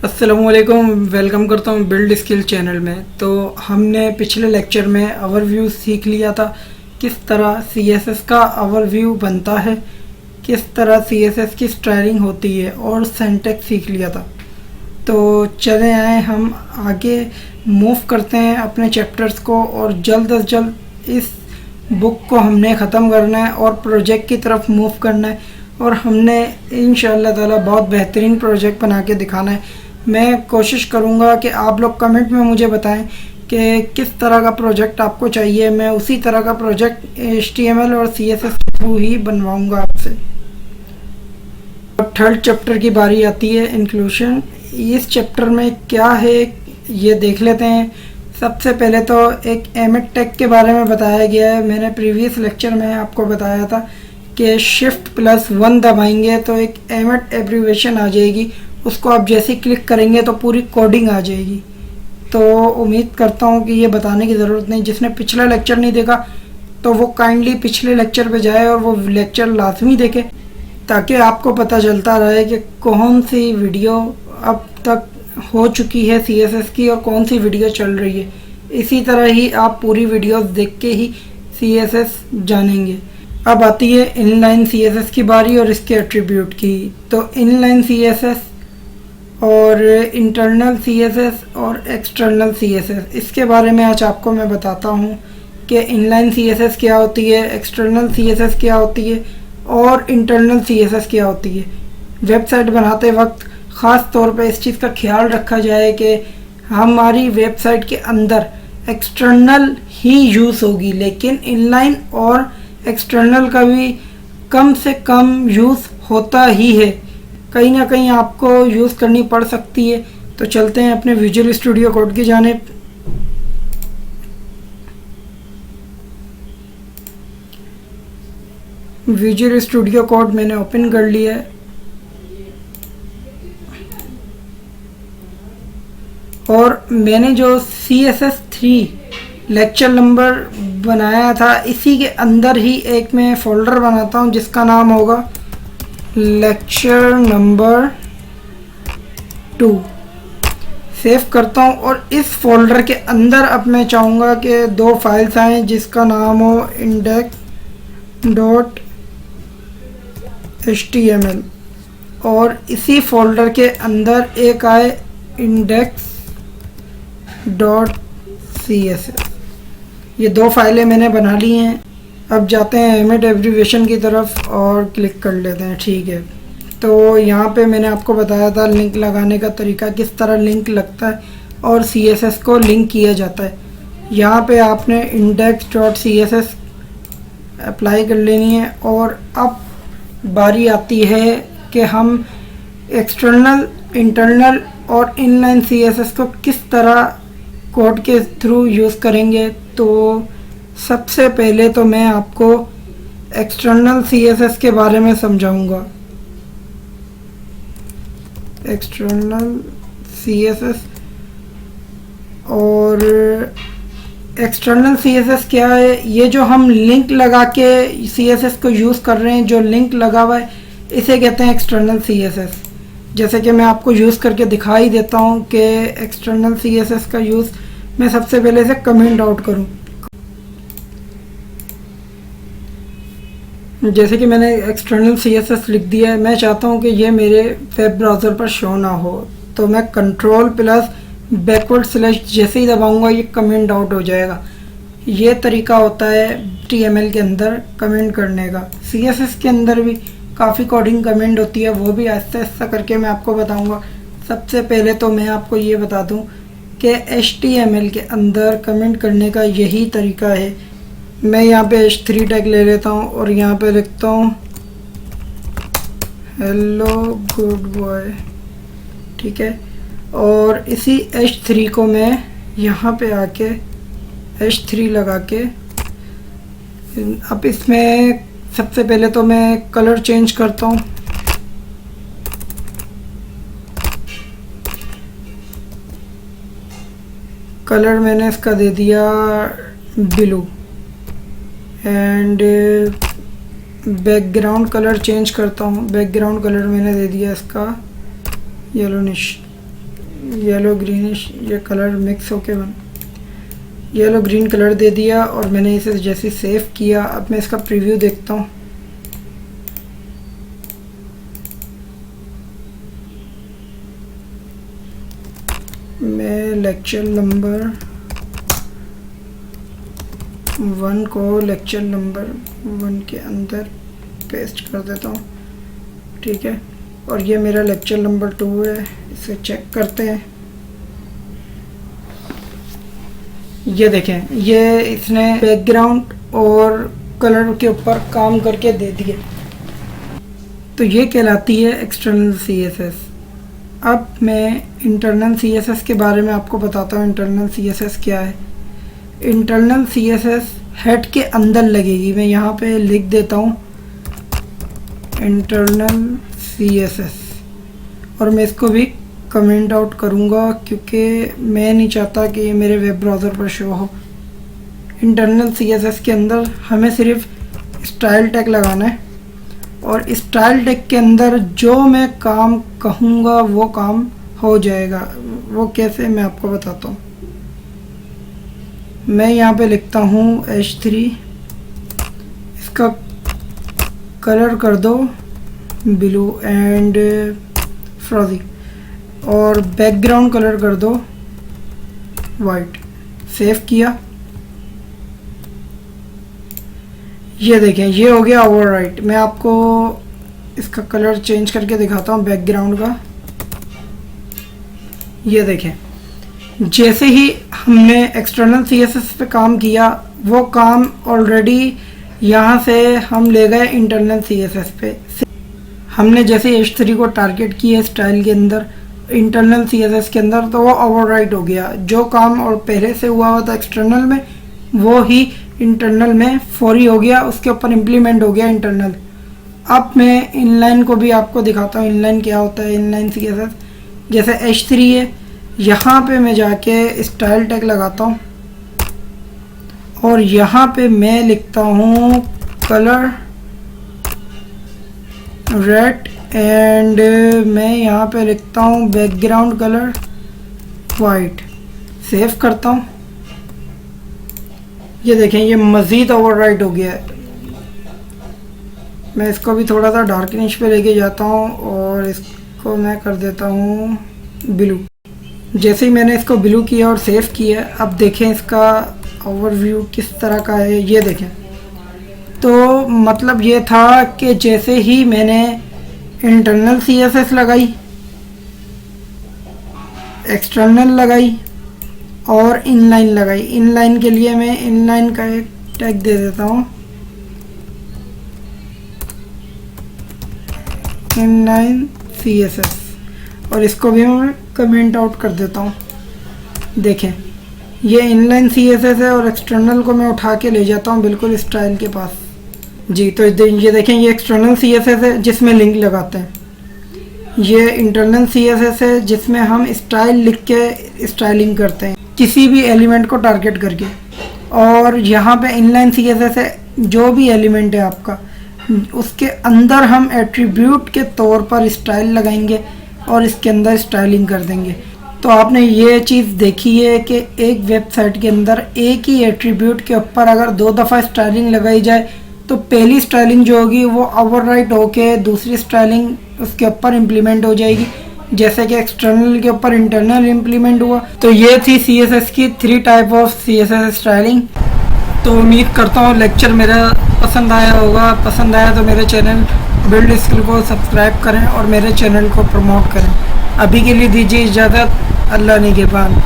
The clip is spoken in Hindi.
अस्सलामुअलैकुम, वेलकम करता हूँ बिल्ड स्किल चैनल में। तो हमने पिछले लेक्चर में ओवरव्यू सीख लिया था, किस तरह सीएसएस का ओवरव्यू बनता है, किस तरह सीएसएस की स्टाइलिंग होती है और सिंटैक्स सीख लिया था। तो चले आए हम आगे मूव करते हैं अपने चैप्टर्स को और जल्द अज जल्द इस बुक को हमने ख़त्म करना है और प्रोजेक्ट की तरफ मूव करना है और हमने इंशाअल्लाह ताला बहुत बेहतरीन प्रोजेक्ट बना के दिखाना है। मैं कोशिश करूँगा कि आप लोग कमेंट में मुझे बताएं कि किस तरह का प्रोजेक्ट आपको चाहिए। मैं उसी तरह का प्रोजेक्ट HTML और CSS के थ्रू ही बनवाऊँगा आपसे। अब थर्ड चैप्टर की बारी आती है, इंक्लूशन। इस चैप्टर में क्या है ये देख लेते हैं। सबसे पहले तो एक एमिट टैग के बारे में बताया गया है। मैंने प्रीवियस लेक्चर में आपको बताया था कि Shift+1 दबाएंगे तो एक एमिट एब्रीवेशन आ जाएगी, उसको आप जैसे क्लिक करेंगे तो पूरी कोडिंग आ जाएगी। तो उम्मीद करता हूँ कि ये बताने की ज़रूरत नहीं। जिसने पिछला लेक्चर नहीं देखा तो वो काइंडली पिछले लेक्चर पे जाए और वो लेक्चर लाजमी देखे, ताकि आपको पता चलता रहे कि कौन सी वीडियो अब तक हो चुकी है CSS की और कौन सी वीडियो चल रही है। इसी तरह ही आप पूरी वीडियोस देख के ही CSS जानेंगे। अब आती है इनलाइन CSS की बारी और इसके एट्रीब्यूट की। तो इनलाइन CSS और इंटरनल CSS और एक्सटर्नल CSS, इसके बारे में आज आपको मैं बताता हूँ कि इनलाइन CSS क्या होती है, एक्सटर्नल CSS क्या होती है और इंटरनल CSS क्या होती है। वेबसाइट बनाते वक्त ख़ास तौर पे इस चीज़ का ख्याल रखा जाए कि हमारी वेबसाइट के अंदर एक्सटर्नल ही यूज़ होगी, लेकिन इनलाइन और एक्सटर्नल का भी कम से कम यूज़ होता ही है। कहीं ना कहीं आपको यूज़ करनी पड़ सकती है। तो चलते हैं अपने विजुअल स्टूडियो कोड की जानिब। विजुअल स्टूडियो कोड मैंने ओपन कर लिया है और मैंने जो CSS3 लेक्चर नंबर बनाया था, इसी के अंदर ही एक मैं फ़ोल्डर बनाता हूँ जिसका नाम होगा लेक्चर नंबर 2। सेव करता हूँ और इस फोल्डर के अंदर अब मैं चाहूँगा कि दो फाइल्स आएँ जिसका नाम हो index.html और इसी फोल्डर के अंदर एक आए index.css। ये दो फाइलें मैंने बना ली हैं। अब जाते हैं एमिट एब्रीवेशन की तरफ और क्लिक कर लेते हैं। ठीक है, तो यहाँ पे मैंने आपको बताया था लिंक लगाने का तरीका, किस तरह लिंक लगता है और CSS को लिंक किया जाता है। यहाँ पे आपने index.css अप्लाई कर लेनी है और अब बारी आती है कि हम एक्सटर्नल, इंटरनल और इनलाइन CSS को किस तरह कोड के थ्रू यूज़ करेंगे। तो सबसे पहले तो मैं आपको एक्सटर्नल CSS के बारे में समझाऊंगा। एक्सटर्नल CSS और एक्सटर्नल CSS क्या है? ये जो हम लिंक लगा के CSS को यूज़ कर रहे हैं, जो लिंक लगा हुआ है, इसे कहते हैं एक्सटर्नल CSS। जैसे कि मैं आपको यूज़ करके दिखा ही देता हूँ कि एक्सटर्नल CSS का यूज़ मैं सबसे पहले इसे कमेंट आउट करूँ। जैसे कि मैंने एक्सटर्नल CSS लिख दिया है, मैं चाहता हूँ कि ये मेरे वेब ब्राउज़र पर शो ना हो, तो मैं Ctrl+// जैसे ही दबाऊँगा ये कमेंट आउट हो जाएगा। ये तरीका होता है HTML के अंदर कमेंट करने का। CSS के अंदर भी काफ़ी कोडिंग कमेंट होती है, वो भी आहिस्ता आहिस्ता करके मैं आपको बताऊँगा। सबसे पहले तो मैं आपको ये बता दूँ कि HTML के अंदर कमेंट करने का यही तरीका है। मैं यहाँ पे H3 टैग ले लेता हूँ और यहाँ पे लिखता हूँ हेलो गुड बॉय। ठीक है, और इसी H3 को मैं यहाँ पे आके H3 लगा के अब इसमें सबसे पहले तो मैं कलर चेंज करता हूँ। कलर मैंने इसका दे दिया blue and background colour change करता हूँ। बैकग्राउंड कलर मैंने दे दिया इसका येलोनिश। येलो ग्रीनिश ये कलर मिक्स होके बन येलो ग्रीन कलर दे दिया और मैंने इसे जैसे सेव किया। अब मैं इसका प्रीव्यू देखता हूँ। मैं लेक्चर नंबर 1 को लेक्चर नंबर 1 के अंदर पेस्ट कर देता हूँ, ठीक है। और ये मेरा लेक्चर नंबर 2 है, इसे चेक करते हैं। ये देखें, ये इसने बैकग्राउंड और कलर के ऊपर काम करके दे दिए। तो ये कहलाती है एक्सटर्नल CSS। अब मैं इंटरनल CSS के बारे में आपको बताता हूँ। इंटरनल CSS क्या है। इंटरनल CSS हेड के अंदर लगेगी। मैं यहाँ पे लिख देता हूँ इंटरनल CSS और मैं इसको भी कमेंट आउट करूँगा क्योंकि मैं नहीं चाहता कि ये मेरे वेब ब्राउज़र पर शो हो। इंटरनल CSS के अंदर हमें सिर्फ स्टाइल टैग लगाना है और स्टाइल टैग के अंदर जो मैं काम कहूँगा वो काम हो जाएगा। वो कैसे, मैं आपको बताता हूँ। मैं यहाँ पे लिखता हूँ H3, इसका कलर कर दो ब्लू एंड फ्रोजी और बैकग्राउंड कलर कर दो वाइट। सेव किया। ये देखें, ये हो गया ओवरराइट। मैं आपको इसका कलर चेंज करके दिखाता हूँ बैकग्राउंड का। ये देखें, जैसे ही हमने एक्सटर्नल CSS पे काम किया वो काम ऑलरेडी यहाँ से हम ले गए इंटरनल CSS पे। हमने जैसे H3 को टारगेट किया स्टाइल के अंदर इंटरनल CSS के अंदर, तो वो ओवरराइट हो गया। जो काम और पहले से हुआ था एक्सटर्नल में वो ही इंटरनल में फौरी हो गया, उसके ऊपर इम्प्लीमेंट हो गया इंटरनल। अब मैं इनलाइन को भी आपको दिखाता हूँ। इनलाइन क्या होता है। इनलाइन CSS जैसे H3 है, यहाँ पे मैं जाके स्टाइल टैग लगाता हूँ और यहाँ पे मैं लिखता हूँ कलर रेड एंड मैं यहाँ पे लिखता हूँ बैकग्राउंड कलर वाइट। सेव करता हूँ। ये देखें, ये मज़ीद ओवरराइट हो गया है। मैं इसको भी थोड़ा सा डार्कनिश पे लेके जाता हूँ और इसको मैं कर देता हूँ ब्लू। जैसे ही मैंने इसको ब्लू किया और सेव किया, अब देखें इसका ओवरव्यू किस तरह का है। ये देखें, तो मतलब ये था कि जैसे ही मैंने इंटरनल CSS लगाई, एक्सटर्नल लगाई और इनलाइन लगाई। इनलाइन के लिए मैं इनलाइन का एक टैग दे देता हूँ, इनलाइन CSS, और इसको भी मैं कमेंट आउट कर देता हूँ। देखें, ये इनलाइन CSS है और एक्सटर्नल को मैं उठा के ले जाता हूँ बिल्कुल स्टाइल के पास जी। तो ये देखें, ये एक्सटर्नल CSS है जिसमें लिंक लगाते हैं। ये इंटरनल CSS है जिसमें हम स्टाइल लिख के स्टाइलिंग करते हैं किसी भी एलिमेंट को टारगेट करके। और यहाँ पे इनलाइन CSS है, जो भी एलिमेंट है आपका उसके अंदर हम एट्रीब्यूट के तौर पर स्टाइल लगाएंगे और इसके अंदर स्टाइलिंग कर देंगे। तो आपने ये चीज़ देखी है कि एक वेबसाइट के अंदर एक ही एट्रीब्यूट के ऊपर अगर 2 दफ़ा स्टाइलिंग लगाई जाए तो पहली स्टाइलिंग जो होगी वो ओवरराइट होके दूसरी स्टाइलिंग उसके ऊपर इम्प्लीमेंट हो जाएगी, जैसे कि एक्सटर्नल के ऊपर इंटरनल इम्प्लीमेंट हुआ। तो ये थी CSS की 3 टाइप ऑफ CSS स्टाइलिंग। तो उम्मीद करता हूँ लेक्चर मेरा पसंद आया होगा। पसंद आया तो मेरे चैनल बिल्ड स्किल को सब्सक्राइब करें और मेरे चैनल को प्रमोट करें। अभी के लिए दीजिए इजाज़त। अल्लाह निगहबान।